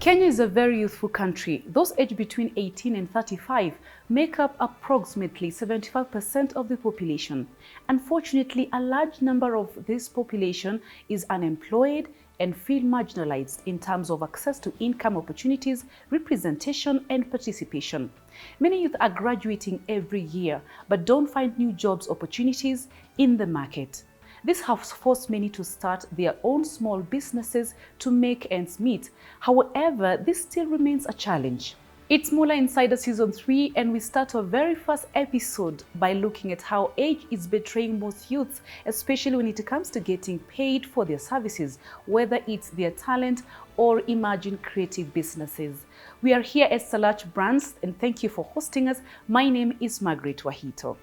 Kenya is a very youthful country. Those aged between 18 and 35 make up approximately 75% of the population. Unfortunately, a large number of this population is unemployed and feel marginalized in terms of access to income opportunities, representation, and participation. Many youth are graduating every year but don't find new jobs opportunities in the market. This has forced many to start their own small businesses to make ends meet. However, this still remains a challenge. It's Moolah Insider Season 3, and we start our very first episode by looking at how age is betraying most youths, especially when it comes to getting paid for their services, whether it's their talent or emerging creative businesses. We are here at Alot Brands, and thank you for hosting us. My name is Margaret Wahito.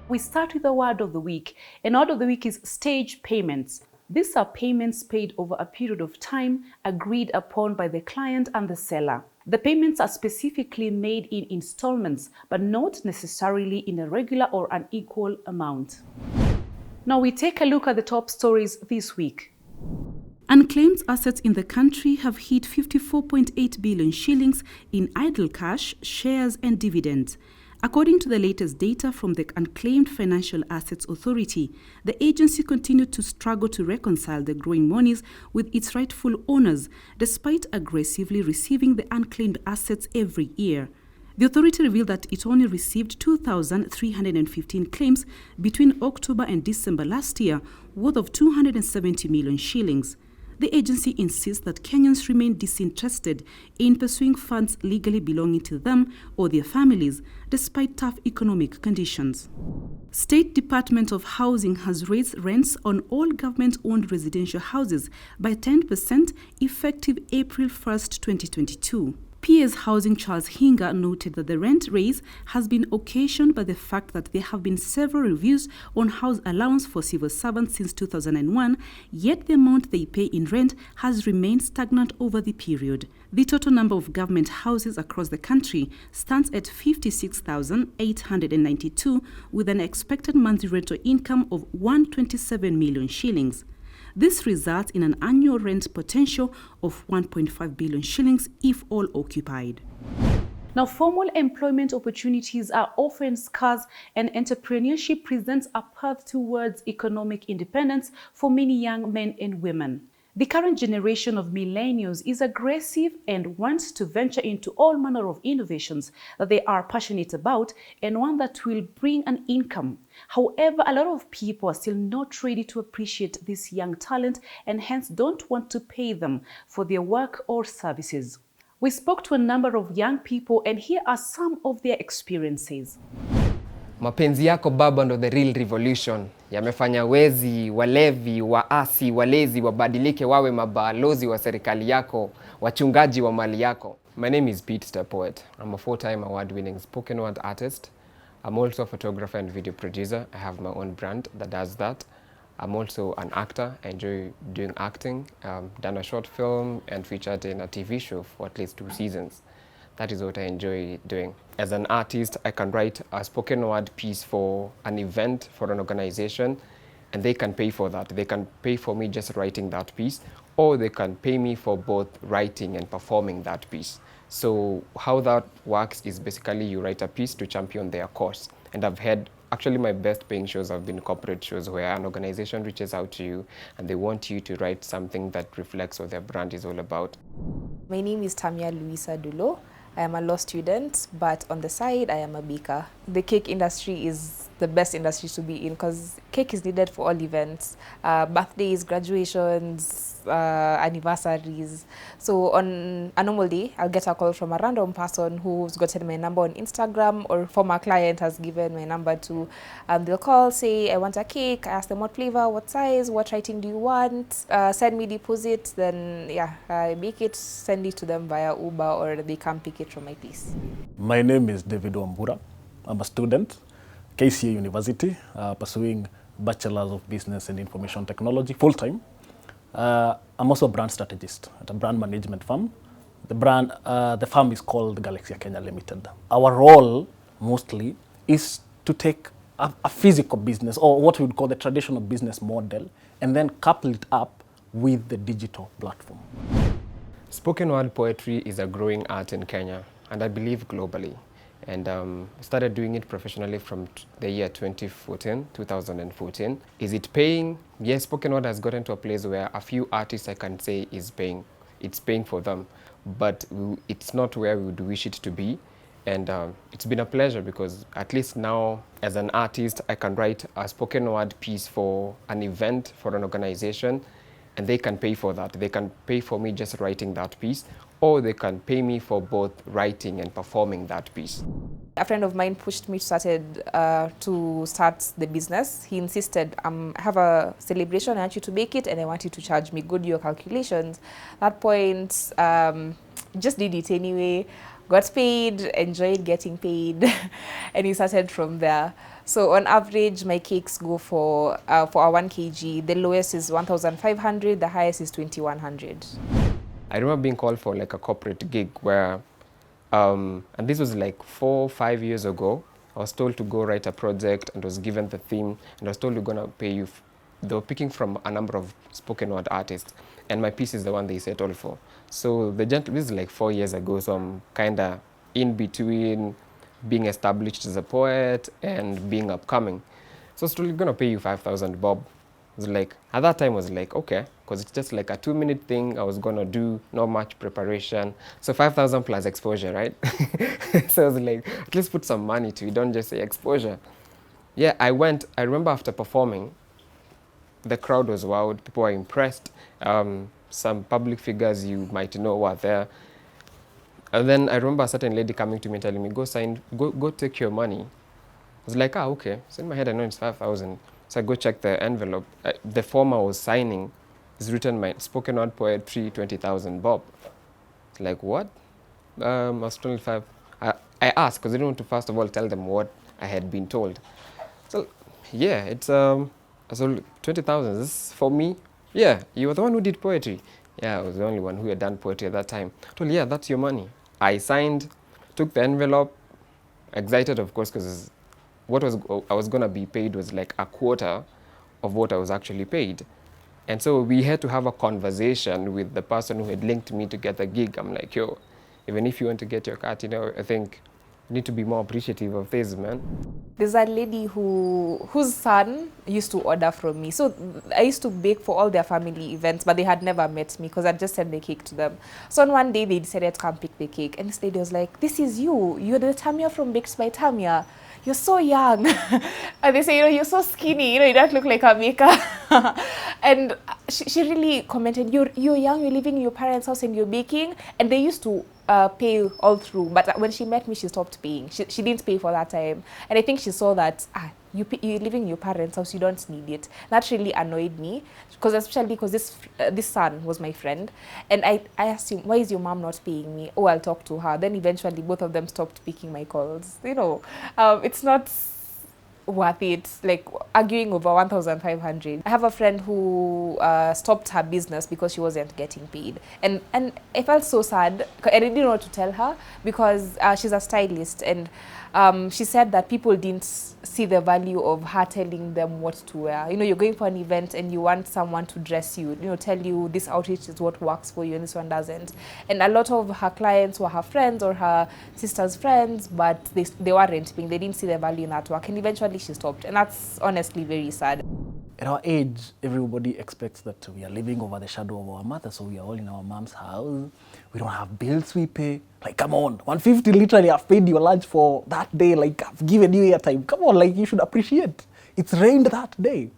We start with the word of the week, and word of the week is stage payments. These are payments paid over a period of time agreed upon by the client and the seller. The payments are specifically made in installments, but not necessarily in a regular or unequal amount. Now we take a look at the top stories this week. Unclaimed assets in the country have hit 54.8 billion shillings in idle cash, shares and dividends. According to the latest data from the Unclaimed Financial Assets Authority, the agency continued to struggle to reconcile the growing monies with its rightful owners, despite aggressively receiving the unclaimed assets every year. The authority revealed that it only received 2,315 claims between October and December last year, worth of 270 million shillings. The agency insists that Kenyans remain disinterested in pursuing funds legally belonging to them or their families, despite tough economic conditions. State Department of Housing has raised rents on all government-owned residential houses by 10% effective April 1st, 2022. PS Housing Charles Hinga noted that the rent raise has been occasioned by the fact that there have been several reviews on house allowance for civil servants since 2001, yet the amount they pay in rent has remained stagnant over the period. The total number of government houses across the country stands at 56,892, with an expected monthly rental income of 127 million shillings. This results in an annual rent potential of 1.5 billion shillings if all occupied. Now, formal employment opportunities are often scarce, and entrepreneurship presents a path towards economic independence for many young men and women. The current generation of millennials is aggressive and wants to venture into all manner of innovations that they are passionate about and one that will bring an income. However, a lot of people are still not ready to appreciate this young talent and hence don't want to pay them for their work or services. We spoke to a number of young people, and here are some of their experiences. Mapenzi yako baba ndo the real revolution. Yamefanya wezi, walevi, waasi, walezi, wabadilike wawe mabalozi wa serikali yako, wachungaji wa mali yako. My name is Beatster poet. I'm a 4-time award-winning spoken word artist. I'm also a photographer and video producer. I have my own brand that does that. I'm also an actor. I enjoy doing acting. Done a short film and featured in a TV show for at least 2 seasons. That is what I enjoy doing. As an artist, I can write a spoken word piece for an event, for an organization, and they can pay for that. They can pay for me just writing that piece, or they can pay me for both writing and performing that piece. So how that works is basically you write a piece to champion their cause. And I've had, actually my best paying shows have been corporate shows where an organization reaches out to you and they want you to write something that reflects what their brand is all about. My name is Tammie. I am a law student, but on the side, I am a baker. The cake industry is the best industry to be in because cake is needed for all events, birthdays, graduations, anniversaries. So on a normal day, I'll get a call from a random person who's gotten my number on Instagram, or former client has given my number to. They'll call, say, I want a cake. I ask them what flavor, what size, what writing do you want, send me deposit, then yeah, I make it, send it to them via Uber, or they come pick it from my place. My name is David Wambura. I'm a student, KCA University, pursuing Bachelor's of Business and Information Technology full-time. I'm also a brand strategist at a brand management firm. The firm is called Galaxy Kenya Limited. Our role mostly is to take a physical business, or what we would call the traditional business model, and then couple it up with the digital platform. Spoken word poetry is a growing art in Kenya, and I believe globally. And started doing it professionally from the year 2014. Is it paying? Yes, spoken word has gotten to a place where a few artists I can say is paying. It's paying for them, but it's not where we would wish it to be. And it's been a pleasure because at least now as an artist, I can write a spoken word piece for an event, for an organization, and they can pay for that. They can pay for me just writing that piece, or they can pay me for both writing and performing that piece. A friend of mine pushed me to start the business. He insisted, I have a celebration, I want you to make it, and I want you to charge me. Go do your calculations. At that point, just did it anyway, got paid, enjoyed getting paid, and he started from there. So on average, my cakes go for a 1 kg. The lowest is 1,500, the highest is 2,100. I remember being called for like a corporate gig where, and this was like 4 or 5 years ago. I was told to go write a project and was given the theme, and I was told we're gonna pay you. They were picking from a number of spoken word artists, and my piece is the one they settled for. So this is like 4 years ago, so I'm kind of in between being established as a poet and being upcoming. So it's still gonna pay you 5,000 bob. It was like, at that time I was like, okay, because it's just like a 2-minute thing I was gonna do, not much preparation. So 5,000 plus exposure, right? So I was like, at least put some money to it, don't just say exposure. Yeah, I remember after performing, the crowd was wild, people were impressed. Some public figures you might know were there. And then I remember a certain lady coming to me and telling me, go take your money. I was like, okay. So in my head, I know it's 5,000. So I go check the envelope. The form I was signing is written my spoken word poetry, 20,000 bob. It's like, what? I was 25. I asked, because I didn't want to first of all tell them what I had been told. So yeah, it's, so 20,000, this is for me? Yeah, you were the one who did poetry. Yeah, I was the only one who had done poetry at that time. I told, yeah, that's your money. I signed, took the envelope, excited of course, because what I was gonna be paid was like a quarter of what I was actually paid. And so we had to have a conversation with the person who had linked me to get the gig. I'm like, yo, even if you want to get your cut, I think you need to be more appreciative of this, man. There's a lady whose son used to order from me. So I used to bake for all their family events, but they had never met me because I just sent the cake to them. So on one day, they decided to come pick the cake. And this lady was like, this is you. You're the Tammie from Beatster by Tammie. You're so young. And they say, you're so skinny. You don't look like a baker. And she really commented, you're young, you're living in your parents' house and you're baking. And they used to pay all through, but when she met me, she stopped paying. She didn't pay for that time, and I think she saw that you're living in your parents' house, you don't need it. That really annoyed me, especially because this son was my friend, and I asked him, why is your mom not paying me? Oh, I'll talk to her. Then eventually both of them stopped picking my calls. It's not worth it, like arguing over 1,500. I have a friend who stopped her business because she wasn't getting paid, and I felt so sad. I didn't know what to tell her because she's a stylist, and she said that people didn't see the value of her telling them what to wear. You're going for an event and you want someone to dress you, tell you this outfit is what works for you and this one doesn't. And a lot of her clients were her friends or her sister's friends, but they weren't paying. They didn't see the value in that work, and eventually she stopped. And that's honestly very sad. At our age, everybody expects that we are living over the shadow of our mother, so we are all in our mom's house. We don't have bills we pay. Like, come on, 150 literally I've paid your lunch for that day. Like, I've given you airtime. Come on, like, you should appreciate. It's rained that day.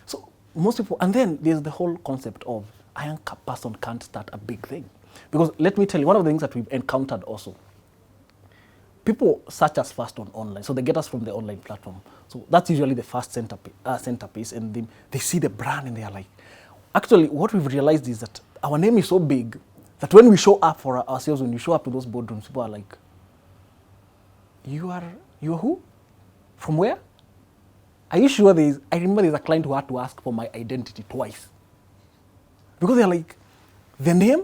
So most people, and then there's the whole concept of a young person can't start a big thing. Because let me tell you, one of the things that we've encountered also, people search us first on online, so they get us from the online platform. So that's usually the first centerpiece, and they see the brand and they are like, actually what we've realized is that our name is so big that when we show up for ourselves, when we show up to those boardrooms, people are like, you are who? From where? Are you sure I remember there's a client who had to ask for my identity twice. Because they're like, the name?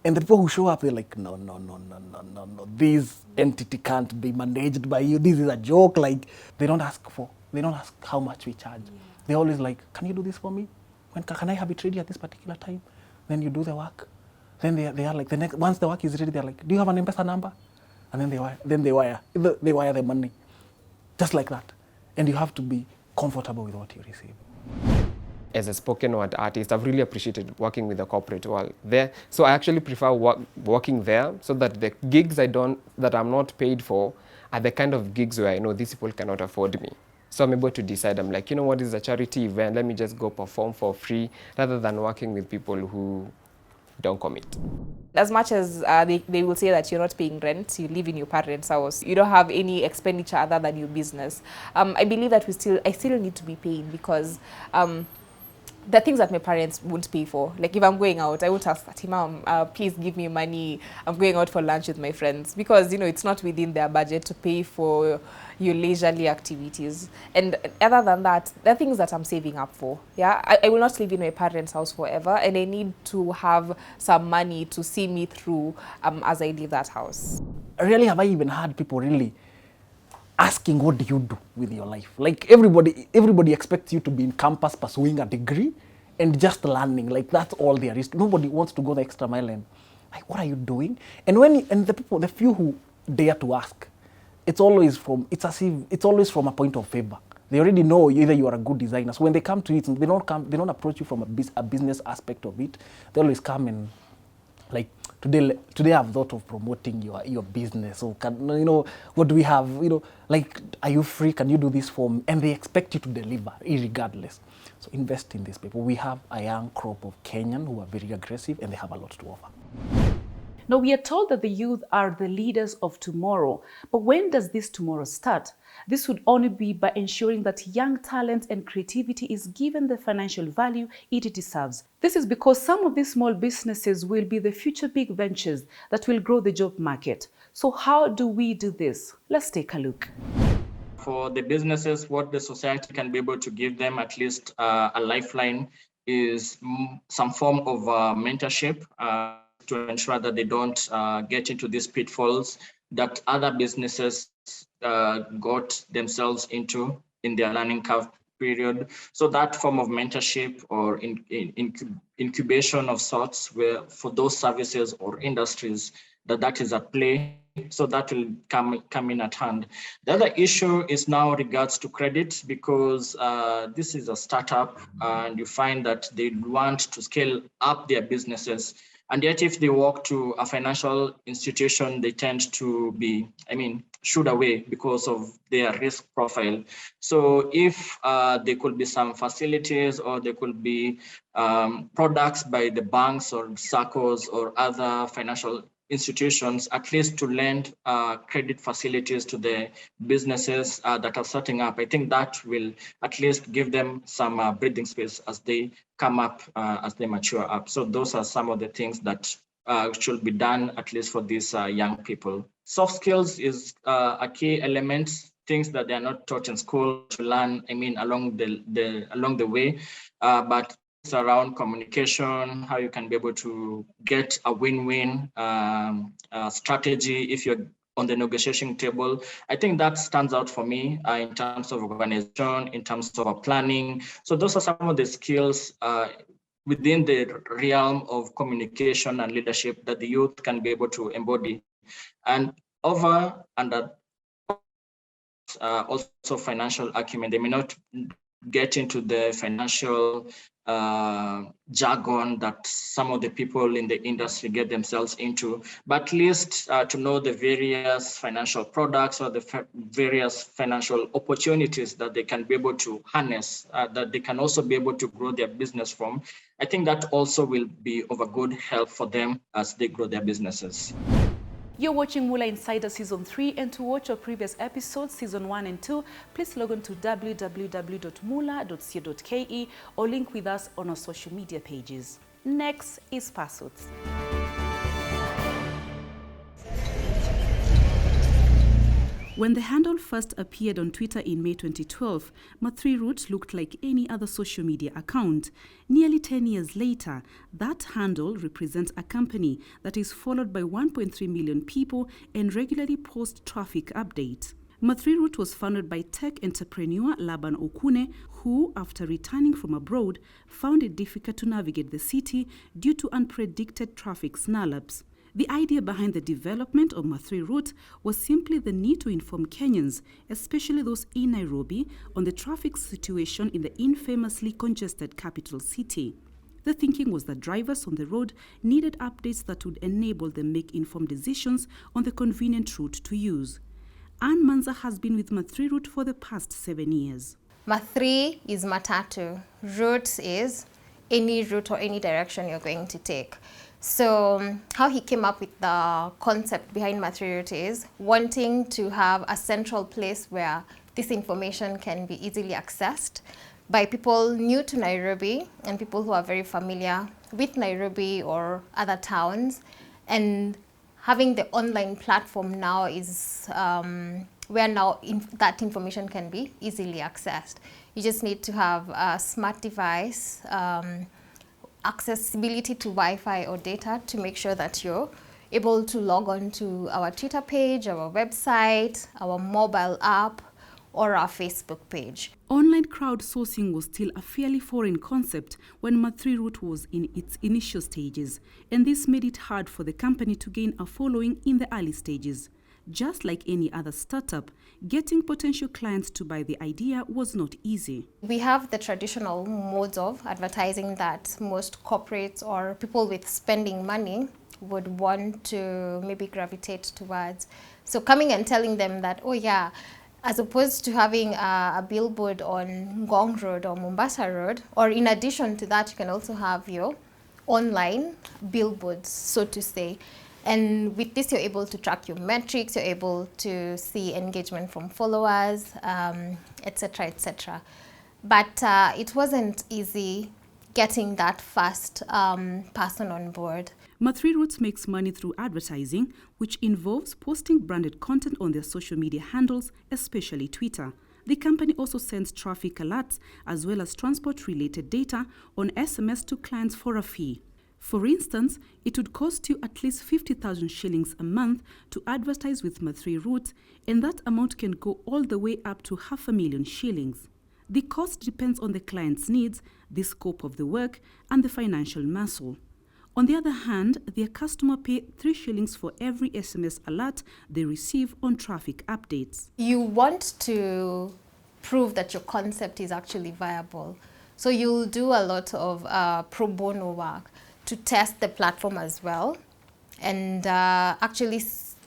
And the people who show up, they're like, no. This entity can't be managed by you. This is a joke. Like, they don't ask how much we charge. They're always like, can you do this for me? can I have it ready at this particular time? Then you do the work. Then they are like, once the work is ready, they're like, do you have an M-Pesa number? And then they wire the money. Just like that. And you have to be comfortable with what you receive. As a spoken word artist, I've really appreciated working with the corporate world there. So I actually prefer working there, so that the gigs that I'm not paid for are the kind of gigs where I know these people cannot afford me. So I'm able to decide, I'm like, you know what, this is a charity event, let me just go perform for free, rather than working with people who don't commit. As much as they will say that you're not paying rent, you live in your parents' house, you don't have any expenditure other than your business. I believe that I still need to be paid, because the things that my parents won't pay for. Like if I'm going out, I won't ask Fatty, Mom, please give me money. I'm going out for lunch with my friends, because it's not within their budget to pay for your leisurely activities. And other than that, there are things that I'm saving up for. Yeah, I will not live in my parents' house forever, and I need to have some money to see me through as I leave that house. Rarely have I even had people really asking, what do you do with your life? Like everybody expects you to be in campus pursuing a degree and just learning. Like that's all there is. Nobody wants to go the extra mile and like, what are you doing? And the few who dare to ask, it's always from a point of favor. They already know either you are a good designer. So when they come to it, they don't approach you from a business aspect of it. They always come and like, today I've thought of promoting your business. So what do we have? Like, are you free? Can you do this for me? And they expect you to deliver, irregardless. So invest in these people. We have a young crop of Kenyan who are very aggressive, and they have a lot to offer. Now, we are told that the youth are the leaders of tomorrow. But when does this tomorrow start? This would only be by ensuring that young talent and creativity is given the financial value it deserves. This is because some of these small businesses will be the future big ventures that will grow the job market. So how do we do this? Let's take a look. For the businesses, what the society can be able to give them, at least a lifeline, is some form of mentorship, to ensure that they don't get into these pitfalls that other businesses got themselves into in their learning curve period. So that form of mentorship or incubation of sorts, where for those services or industries that is at play, so that will come in at hand. The other issue is now regards to credit, because this is a startup and you find that they want to scale up their businesses. And yet, if they walk to a financial institution, they tend to be, shooed away because of their risk profile. So if there could be some facilities, or there could be products by the banks or SACCOs or other financial institutions, at least to lend credit facilities to the businesses that are starting up, I think that will at least give them some breathing space as they come up, as they mature up. So those are some of the things that should be done, at least for these young people. Soft skills is a key element, things that they are not taught in school to learn, along the way, but it's around communication, how you can be able to get a win-win strategy if you're on the negotiation table. I think that stands out for me in terms of organization, in terms of planning. So those are some of the skills within the realm of communication and leadership that the youth can be able to embody. And also financial acumen. They may not get into the financial jargon that some of the people in the industry get themselves into, but at least to know the various financial products or the various financial opportunities that they can be able to harness, that they can also be able to grow their business from. I think that also will be of a good help for them as they grow their businesses. You're watching Moolah Insider Season 3, and to watch our previous episodes, Season 1 and 2, please log on to www.moolah.co.ke or link with us on our social media pages. Next is Pursuits. When the handle first appeared on Twitter in May 2012, Ma3 Root looked like any other social media account. Nearly 10 years later, that handle represents a company that is followed by 1.3 million people and regularly posts traffic updates. Ma3 Route was founded by tech entrepreneur Laban Okune, who, after returning from abroad, found it difficult to navigate the city due to unpredicted traffic snarl-ups. The idea behind the development of Ma3 Route was simply the need to inform Kenyans, especially those in Nairobi, on the traffic situation in the infamously congested capital city. The thinking was that drivers on the road needed updates that would enable them make informed decisions on the convenient route to use. Ann Manza has been with Ma3 Route for the past 7 years. Ma3 is matatu. Route is any route or any direction you're going to take. So how he came up with the concept behind Ma3 Route is wanting to have a central place where this information can be easily accessed by people new to Nairobi and people who are very familiar with Nairobi or other towns. And having the online platform now is where now that information can be easily accessed. You just need to have a smart device, accessibility to Wi-Fi or data to make sure that you're able to log on to our Twitter page, our website, our mobile app, or our Facebook page. Online crowdsourcing was still a fairly foreign concept when Ma3 Route was in its initial stages, and this made it hard for the company to gain a following in the early stages. Just like any other startup, getting potential clients to buy the idea was not easy. We have the traditional modes of advertising that most corporates or people with spending money would want to maybe gravitate towards. So coming and telling them that, oh yeah, as opposed to having a billboard on Ngong Road or Mombasa Road, or in addition to that, you can also have your online billboards, so to say. And with this, you're able to track your metrics, you're able to see engagement from followers, etc., etc. But it wasn't easy getting that first person on board. Ma3 Routes makes money through advertising, which involves posting branded content on their social media handles, especially Twitter. The company also sends traffic alerts as well as transport-related data on SMS to clients for a fee. For instance, it would cost you at least 50,000 shillings a month to advertise with Ma3 Routes, and that amount can go all the way up to 500,000 shillings. The cost depends on the client's needs, the scope of the work, and the financial muscle. On the other hand, their customer pay 3 shillings for every SMS alert they receive on traffic updates. You want to prove that your concept is actually viable. So you'll do a lot of pro bono work to test the platform as well and actually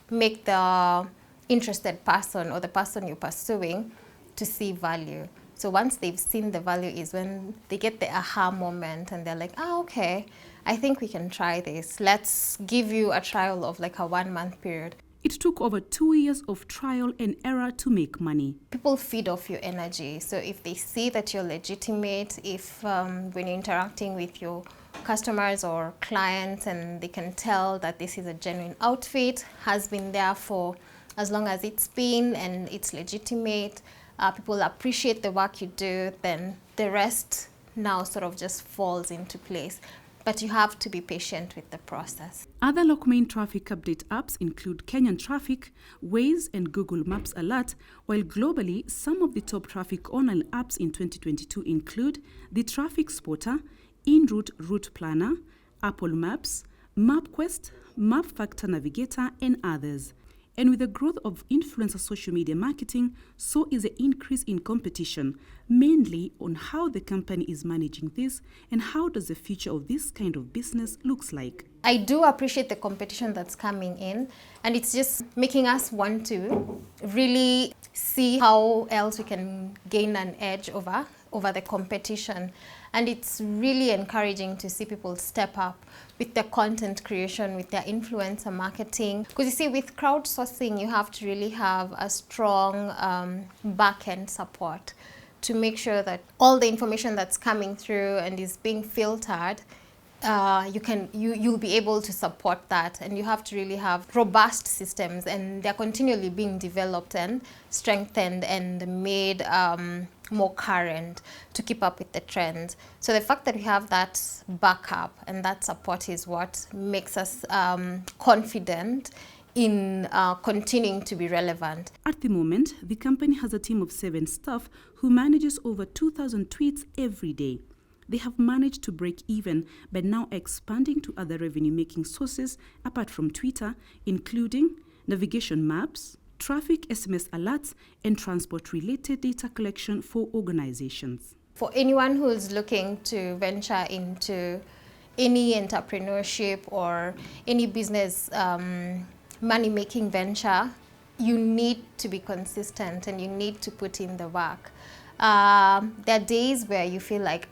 make the interested person or the person you're pursuing to see value. So once they've seen the value is when they get the aha moment and they're like, ah, okay, I think we can try this. Let's give you a trial of like a 1 month period. It took over 2 years of trial and error to make money. People feed off your energy. So if they see that you're legitimate, if when you're interacting with your customers or clients and they can tell that this is a genuine outfit, has been there for as long as it's been and it's legitimate, people appreciate the work you do, then the rest now sort of just falls into place. But you have to be patient with the process. Other local main traffic update apps include Kenyan Traffic, Waze, and Google Maps Alert, while globally, some of the top traffic online apps in 2022 include the Traffic Spotter, InRoute Route Planner, Apple Maps, MapQuest, Map Factor Navigator, and others. And with the growth of influencer social media marketing, so is the increase in competition, mainly on how the company is managing this and how does the future of this kind of business looks like. I do appreciate the competition that's coming in, and it's just making us want to really see how else we can gain an edge over the competition. And it's really encouraging to see people step up with their content creation, with their influencer marketing. Because you see, with crowdsourcing, you have to really have a strong back-end support to make sure that all the information that's coming through and is being filtered, you'll be able to support that. And you have to really have robust systems, and they're continually being developed and strengthened and made more current to keep up with the trends. So the fact that we have that backup and that support is what makes us confident in continuing to be relevant. At the moment, the company has a team of 7 staff who manages over 2,000 tweets every day. They have managed to break even by now expanding to other revenue-making sources apart from Twitter, including navigation maps, traffic SMS alerts, and transport-related data collection for organizations. For anyone who is looking to venture into any entrepreneurship or any business money-making venture, you need to be consistent and you need to put in the work. There are days where you feel like,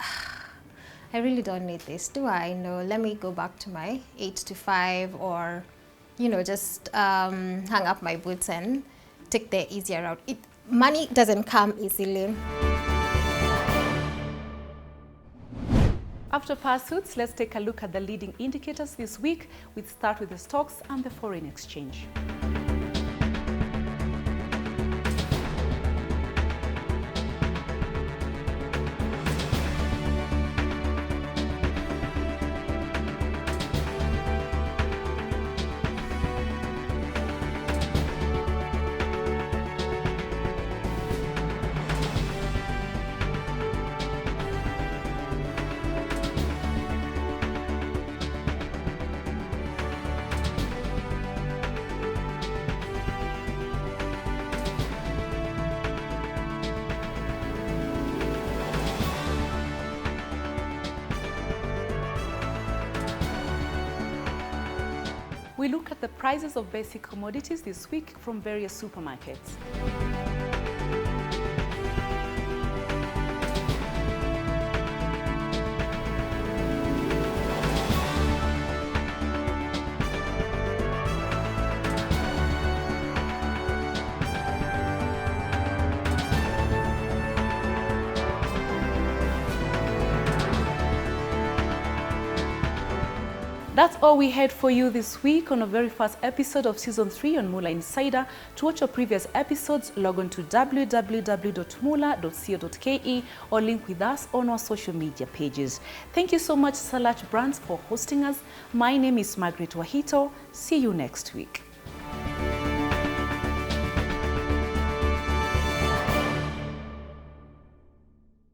I really don't need this, do I? No, let me go back to my 8 to 5 or, just hang up my boots and take the easier route. Money doesn't come easily. After pursuits, let's take a look at the leading indicators this week. We'll start with the stocks and the foreign exchange. We look at the prices of basic commodities this week from various supermarkets. That's all we had for you this week on a very first episode of Season 3 on Moolah Insider. To watch our previous episodes, log on to www.moolah.co.ke or link with us on our social media pages. Thank you so much, Salat Brands, for hosting us. My name is Margaret Wahito. See you next week.